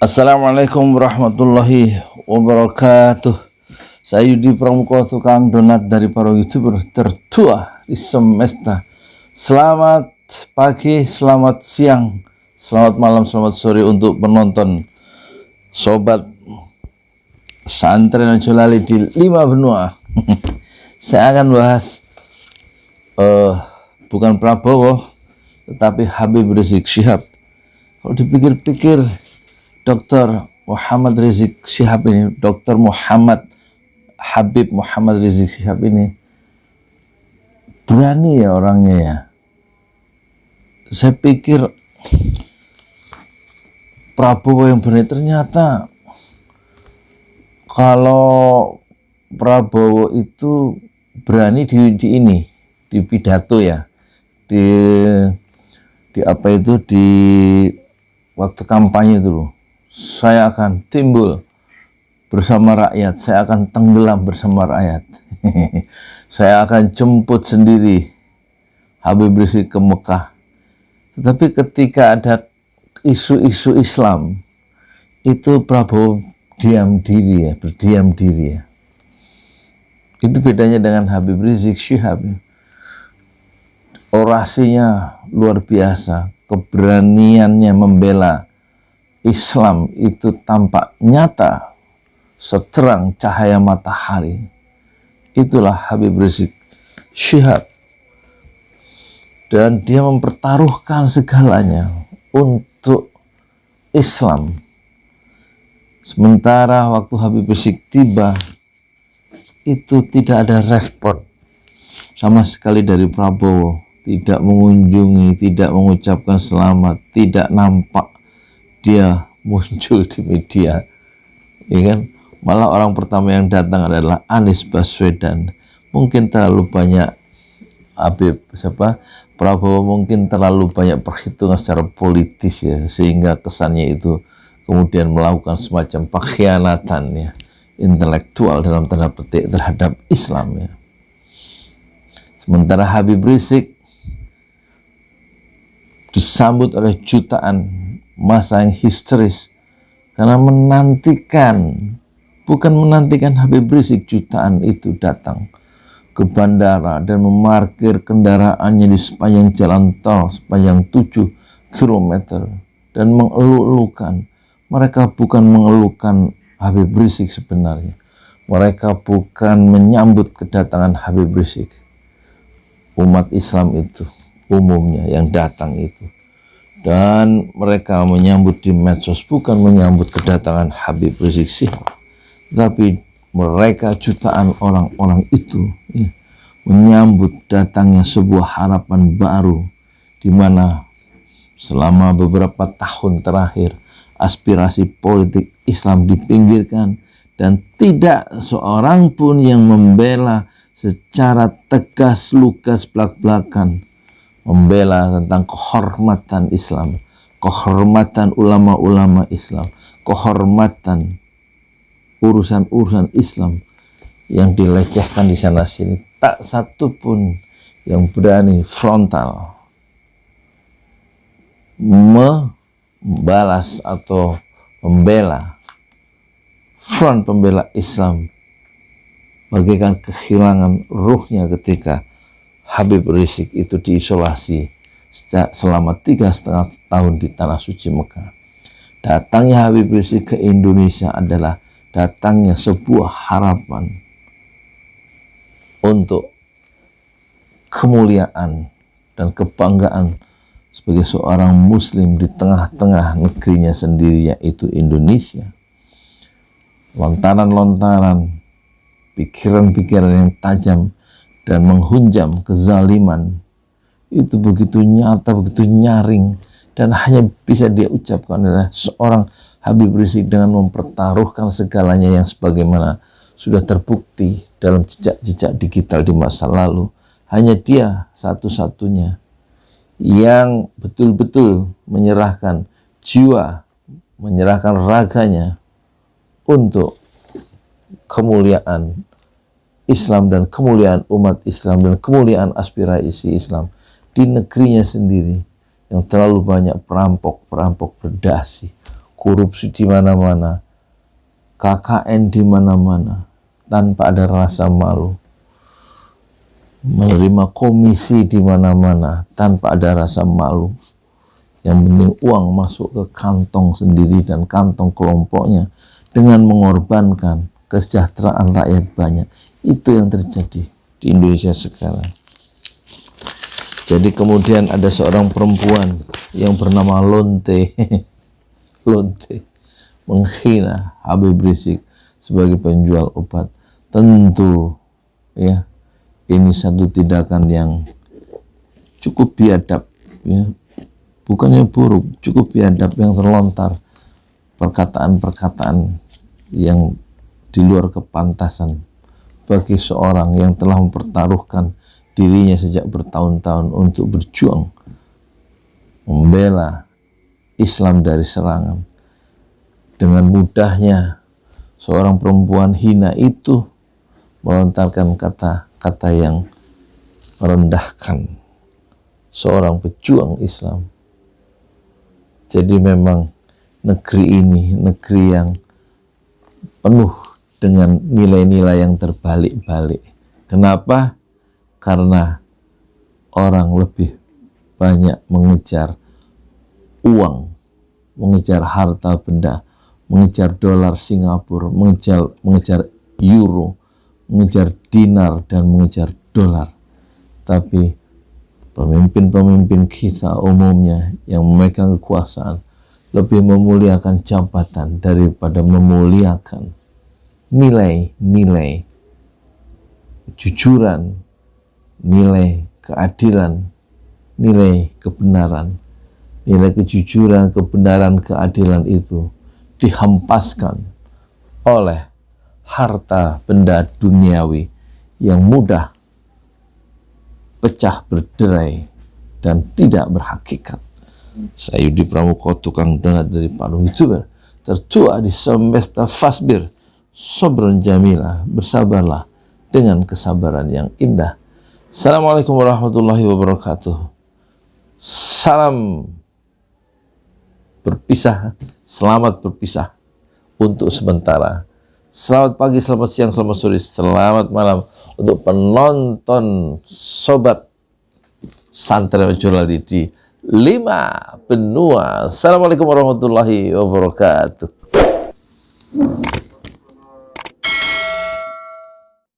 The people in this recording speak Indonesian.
Assalamualaikum warahmatullahi wabarakatuh. Saya Yudi Pramuko, tukang donat dari para YouTuber tertua di semesta. Selamat pagi, selamat siang, selamat malam, selamat sore untuk penonton sobat Santren Jolali di 5 benua. Saya akan bahas bukan Prabowo tetapi Habib Rizik Syihab. Kalau dipikir-pikir, Dr. Muhammad Rizik Syihab ini, Dr. Habib Muhammad Rizik Syihab ini berani ya orangnya ya. Saya pikir Prabowo yang berani, ternyata kalau Prabowo itu berani di pidato ya, di apa itu, di waktu kampanye itu loh. Saya akan timbul bersama rakyat, saya akan tenggelam bersama rakyat. Saya akan jemput sendiri Habib Rizik ke Mekah. Tetapi ketika ada isu-isu Islam, itu Prabowo berdiam diri ya. Itu bedanya dengan Habib Rizik Syihab. Orasinya luar biasa, keberaniannya membela Islam itu tampak nyata seterang cahaya matahari. Itulah Habib Rizik Syihab. Dan dia mempertaruhkan segalanya untuk Islam. Sementara waktu Habib Rizik tiba, itu tidak ada respon sama sekali dari Prabowo. Tidak mengunjungi, tidak mengucapkan selamat, tidak nampak dia muncul di media, ya kan? Malah orang pertama yang datang adalah Anies Baswedan. Mungkin terlalu banyak Prabowo mungkin terlalu banyak perhitungan secara politis ya, sehingga kesannya itu kemudian melakukan semacam pengkhianatan ya, intelektual dalam tanda petik terhadap Islam ya. Sementara Habib Rizik disambut oleh jutaan masa yang histeris karena bukan menantikan Habib Rizik, jutaan itu datang ke bandara dan memarkir kendaraannya di sepanjang jalan tol sepanjang 7 km dan mengeluh-elukan. Mereka bukan mengeluhkan Habib Rizik sebenarnya. Mereka bukan menyambut kedatangan Habib Rizik. Umat Islam itu umumnya yang datang itu. Dan mereka menyambut di medsos, bukan menyambut kedatangan Habib Rizik Syihab, tapi mereka jutaan orang-orang itu ya, menyambut datangnya sebuah harapan baru, di mana selama beberapa tahun terakhir aspirasi politik Islam dipinggirkan dan tidak seorang pun yang membela secara tegas, lugas, belak-belakan membela tentang kehormatan Islam, kehormatan ulama-ulama Islam, kehormatan urusan-urusan Islam yang dilecehkan di sana sini. Tak satu pun yang berani frontal membalas atau membela front pembela Islam, bagaikan kehilangan ruhnya ketika Habib Rizik itu diisolasi selama 3,5 tahun di Tanah Suci Mekah. Datangnya Habib Rizik ke Indonesia adalah datangnya sebuah harapan untuk kemuliaan dan kebanggaan sebagai seorang muslim di tengah-tengah negerinya sendiri, yaitu Indonesia. Lontaran-lontaran pikiran-pikiran yang tajam dan menghunjam kezaliman itu begitu nyata, begitu nyaring, dan hanya bisa dia ucapkan adalah seorang Habib Rizik dengan mempertaruhkan segalanya yang sebagaimana sudah terbukti dalam jejak-jejak digital di masa lalu. Hanya dia satu-satunya yang betul-betul menyerahkan jiwa, menyerahkan raganya untuk kemuliaan Islam dan kemuliaan umat Islam dan kemuliaan aspirasi Islam di negerinya sendiri yang terlalu banyak perampok-perampok berdasi, korupsi di mana-mana, KKN di mana-mana, tanpa ada rasa malu, menerima komisi di mana-mana tanpa ada rasa malu. Yang penting uang masuk ke kantong sendiri dan kantong kelompoknya dengan mengorbankan kesejahteraan rakyat banyak. Itu yang terjadi di Indonesia sekarang. Jadi kemudian ada seorang perempuan yang bernama Lonte Lonte menghina Habib Rizik sebagai penjual obat. Tentu ya, ini satu tindakan yang cukup biadab ya. Bukannya buruk, cukup biadab, yang terlontar perkataan-perkataan yang di luar kepantasan bagi seorang yang telah mempertaruhkan dirinya sejak bertahun-tahun untuk berjuang membela Islam dari serangan. Dengan mudahnya seorang perempuan hina itu melontarkan kata-kata yang merendahkan seorang pejuang Islam. Jadi memang negeri ini negeri yang penuh dengan nilai-nilai yang terbalik-balik. Kenapa? Karena orang lebih banyak mengejar uang, mengejar harta benda, mengejar dolar Singapura, mengejar euro, mengejar dinar, dan mengejar dolar. Tapi pemimpin-pemimpin kita umumnya yang memegang kekuasaan lebih memuliakan jabatan daripada memuliakan nilai-nilai kejujuran, nilai keadilan, nilai kebenaran. Nilai kejujuran, kebenaran, keadilan itu dihempaskan oleh harta benda duniawi yang mudah pecah berderai dan tidak berhakikat. Saya Yudi Pramuko, tukang donat dari Palu, YouTuber tertua di semesta fasbir, sobron jamilah, bersabarlah dengan kesabaran yang indah. Assalamualaikum warahmatullahi wabarakatuh. Salam berpisah, selamat berpisah untuk sementara. Selamat pagi, selamat siang, selamat sore, selamat malam untuk penonton sobat Santri Ojolali di 5 benua. Assalamualaikum warahmatullahi wabarakatuh.